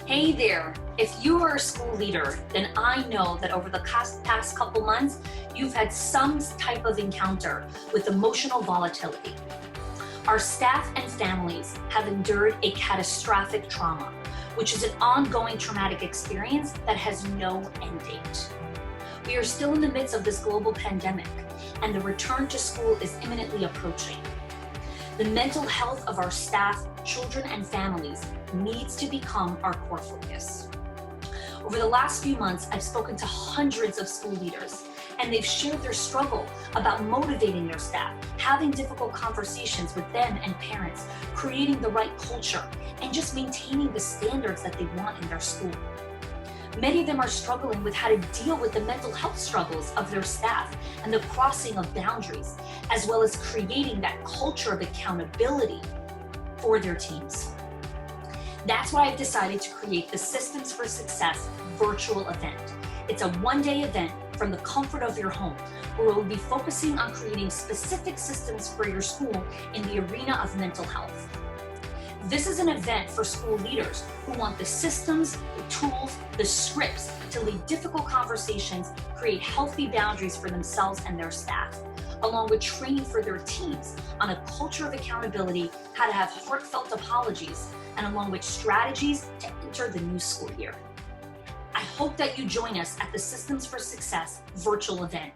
Hey there, if you are a school leader, then I know that over the past couple months, you've had some type of encounter with emotional volatility. Our staff and families have endured a catastrophic trauma, which is an ongoing traumatic experience that has no end date. We are still in the midst of this global pandemic, and the return to school is imminently approaching. The mental health of our staff, children, and families needs to become our core focus. Over the last few months, I've spoken to hundreds of school leaders, and they've shared their struggle about motivating their staff, having difficult conversations with them and parents, creating the right culture, and just maintaining the standards that they want in their school. Many of them are struggling with how to deal with the mental health struggles of their staff and the crossing of boundaries, as well as creating that culture of accountability for their teams. That's why I've decided to create the Systems for Success virtual event. It's a one-day event from the comfort of your home, where we'll be focusing on creating specific systems for your school in the arena of mental health. This is an event for school leaders who want the systems, the tools, the scripts to lead difficult conversations, create healthy boundaries for themselves and their staff, along with training for their teams on a culture of accountability, how to have heartfelt apologies, and along with strategies to enter the new school year. I hope that you join us at the Systems for Success virtual event.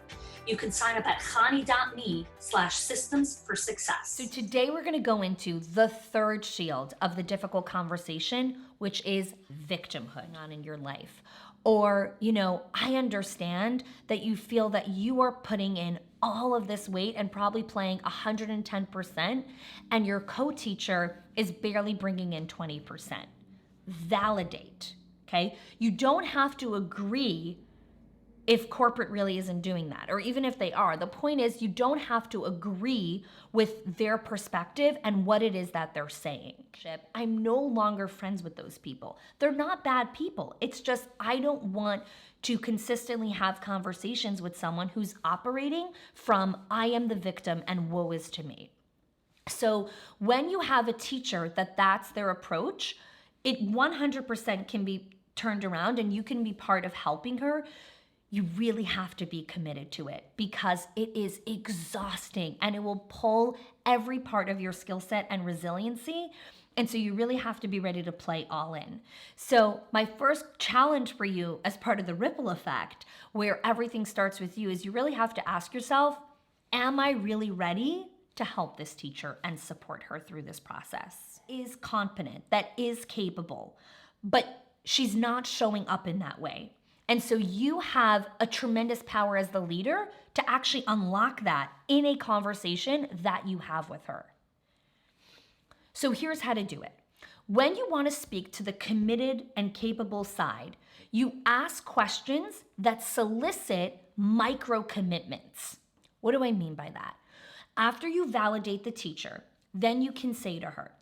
You can sign up at khani.me/systemsforsuccess. So today we're going to go into the third shield of the difficult conversation, which is victimhood, not in your life. Or, I understand that you feel that you are putting in all of this weight and probably playing 110%, and your co-teacher is barely bringing in 20%. Validate, okay? You don't have to agree if corporate really isn't doing that, or even if they are. The point is, you don't have to agree with their perspective and what it is that they're saying. I'm no longer friends with those people. They're not bad people. It's just I don't want to consistently have conversations with someone who's operating from I am the victim and woe is to me. So when you have a teacher that's their approach, it 100% can be turned around and you can be part of helping her. You really have to be committed to it because it is exhausting and it will pull every part of your skill set and resiliency. And so you really have to be ready to play all in. So my first challenge for you as part of the ripple effect, where everything starts with you, is you really have to ask yourself, am I really ready to help this teacher and support her through this process? Is competent, that is capable, but she's not showing up in that way. And so you have a tremendous power as the leader to actually unlock that in a conversation that you have with her. So here's how to do it. When you want to speak to the committed and capable side, you ask questions that solicit micro commitments. What do I mean by that? After you validate the teacher, then you can say to her,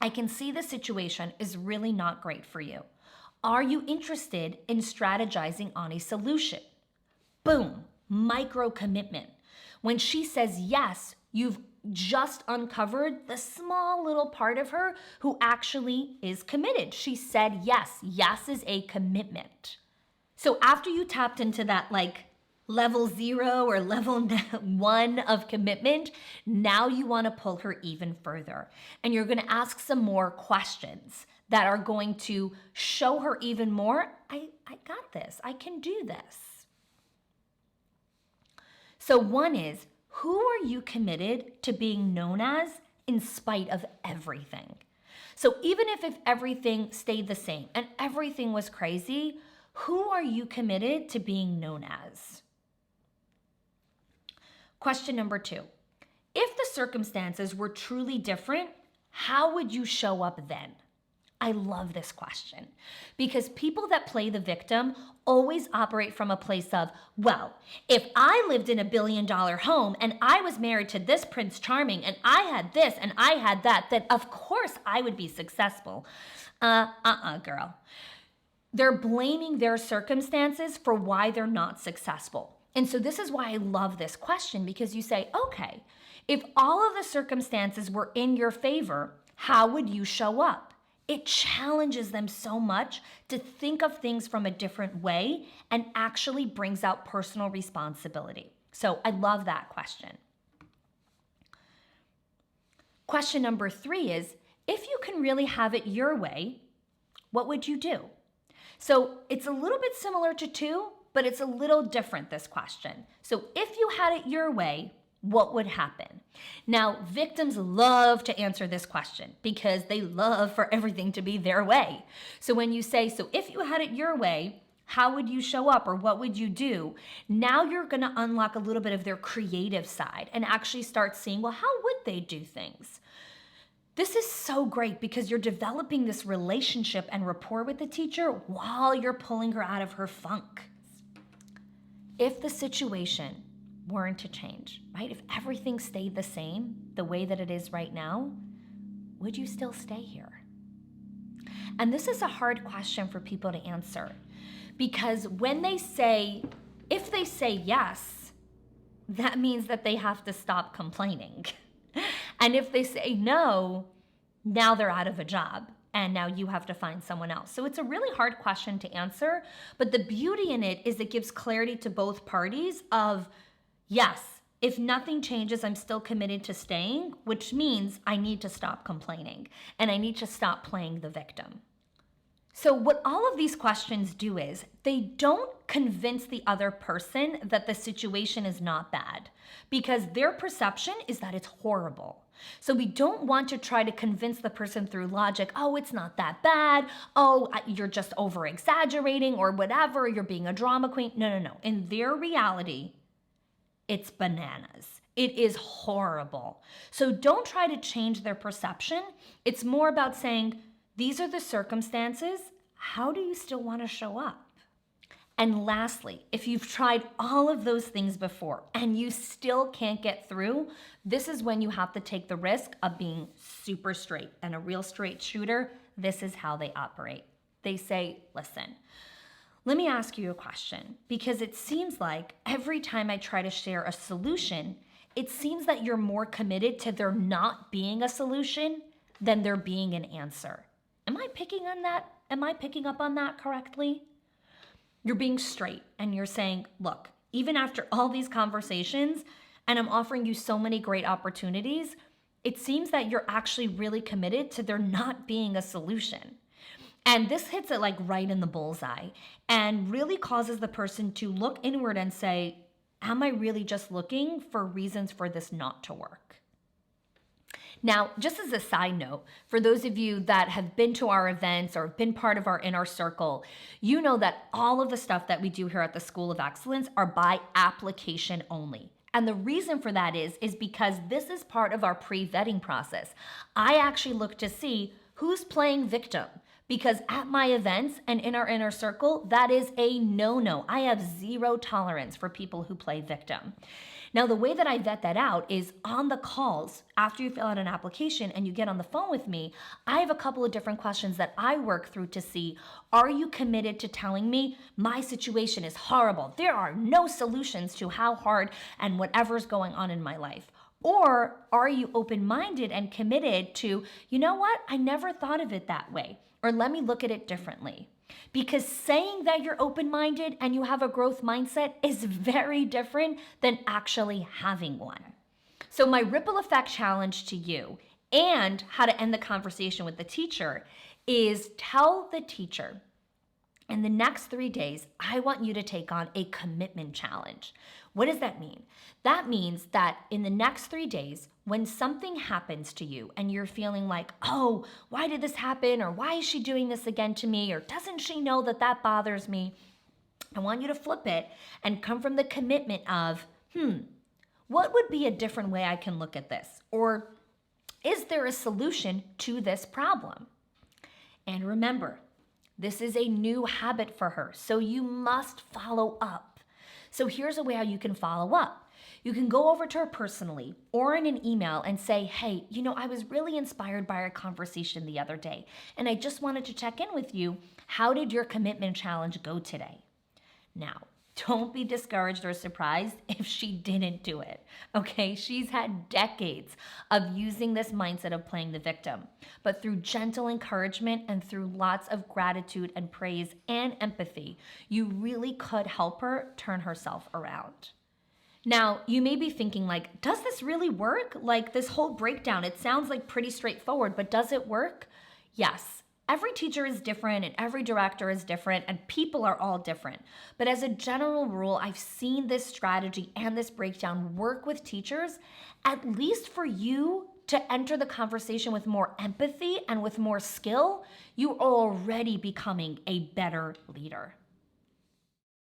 I can see the situation is really not great for you. Are you interested in strategizing on a solution? Boom, micro commitment. When she says yes, you've just uncovered the small little part of her who actually is committed. She said yes. Yes is a commitment. So after you tapped into that level 0 or level 1 of commitment, now you want to pull her even further. And you're going to ask some more questions that are going to show her even more, I got this, I can do this. So one is, who are you committed to being known as in spite of everything? So even if everything stayed the same and everything was crazy, who are you committed to being known as? Question number 2, if the circumstances were truly different, how would you show up then? I love this question because people that play the victim always operate from a place of, well, if I lived in $1 billion home and I was married to this Prince Charming and I had this and I had that, then of course I would be successful. Girl. They're blaming their circumstances for why they're not successful. And so this is why I love this question, because you say, okay, if all of the circumstances were in your favor, how would you show up? It challenges them so much to think of things from a different way and actually brings out personal responsibility. So I love that question. Question number 3 is, if you can really have it your way, what would you do? So it's a little bit similar to 2, but it's a little different, this question. So if you had it your way, what would happen? Now, victims love to answer this question because they love for everything to be their way. So when you say, so if you had it your way, how would you show up or what would you do? Now you're going to unlock a little bit of their creative side and actually start seeing, well, how would they do things? This is so great because you're developing this relationship and rapport with the teacher while you're pulling her out of her funk. If the situation weren't to change, right? If everything stayed the same, the way that it is right now, would you still stay here? And this is a hard question for people to answer because when they say, if they say yes, that means that they have to stop complaining. And if they say no, now they're out of a job and now you have to find someone else. So it's a really hard question to answer, but the beauty in it is it gives clarity to both parties of, yes, if nothing changes, I'm still committed to staying, which means I need to stop complaining and I need to stop playing the victim. So what all of these questions do is they don't convince the other person that the situation is not bad because their perception is that it's horrible. So we don't want to try to convince the person through logic, oh, it's not that bad. Oh, you're just over exaggerating or whatever. You're being a drama queen. No. In their reality, it's bananas. It is horrible. So don't try to change their perception. It's more about saying, these are the circumstances. How do you still want to show up? And lastly, if you've tried all of those things before and you still can't get through, this is when you have to take the risk of being super straight. And a real straight shooter, this is how they operate. They say, listen, let me ask you a question, because it seems like every time I try to share a solution, it seems that you're more committed to there not being a solution than there being an answer. Am I picking on that? Am I picking up on that correctly? You're being straight and you're saying, look, even after all these conversations and I'm offering you so many great opportunities, it seems that you're actually really committed to there not being a solution. And this hits it like right in the bullseye and really causes the person to look inward and say, am I really just looking for reasons for this not to work? Now, just as a side note, for those of you that have been to our events or been part of our inner circle, you know that all of the stuff that we do here at the School of Excellence are by application only. And the reason for that is because this is part of our pre-vetting process. I actually look to see who's playing victim, because at my events and in our inner circle, that is a no-no. I have zero tolerance for people who play victim. Now, the way that I vet that out is on the calls, after you fill out an application and you get on the phone with me, I have a couple of different questions that I work through to see, are you committed to telling me my situation is horrible? There are no solutions to how hard and whatever's going on in my life. Or are you open-minded and committed to, you know what, I never thought of it that way, or let me look at it differently. Because saying that you're open-minded and you have a growth mindset is very different than actually having one. So my ripple effect challenge to you and how to end the conversation with the teacher is tell the teacher, in the next 3 days, I want you to take on a commitment challenge. What does that mean? That means that in the next 3 days, when something happens to you and you're feeling like, oh, why did this happen? Or why is she doing this again to me? Or doesn't she know that that bothers me? I want you to flip it and come from the commitment of, what would be a different way I can look at this? Or is there a solution to this problem? And remember, this is a new habit for her, so you must follow up. So here's a way how you can follow up. You can go over to her personally or in an email and say, hey, I was really inspired by our conversation the other day, and I just wanted to check in with you. How did your commitment challenge go today? Now, Don't be discouraged or surprised if she didn't do it. Okay, she's had decades of using this mindset of playing the victim. But through gentle encouragement and through lots of gratitude and praise and empathy, you really could help her turn herself around. Now, you may be thinking like, does this really work? Like this whole breakdown, it sounds like pretty straightforward, but does it work? Yes. Every teacher is different and every director is different and people are all different. But as a general rule, I've seen this strategy and this breakdown work with teachers, at least for you to enter the conversation with more empathy and with more skill. You are already becoming a better leader.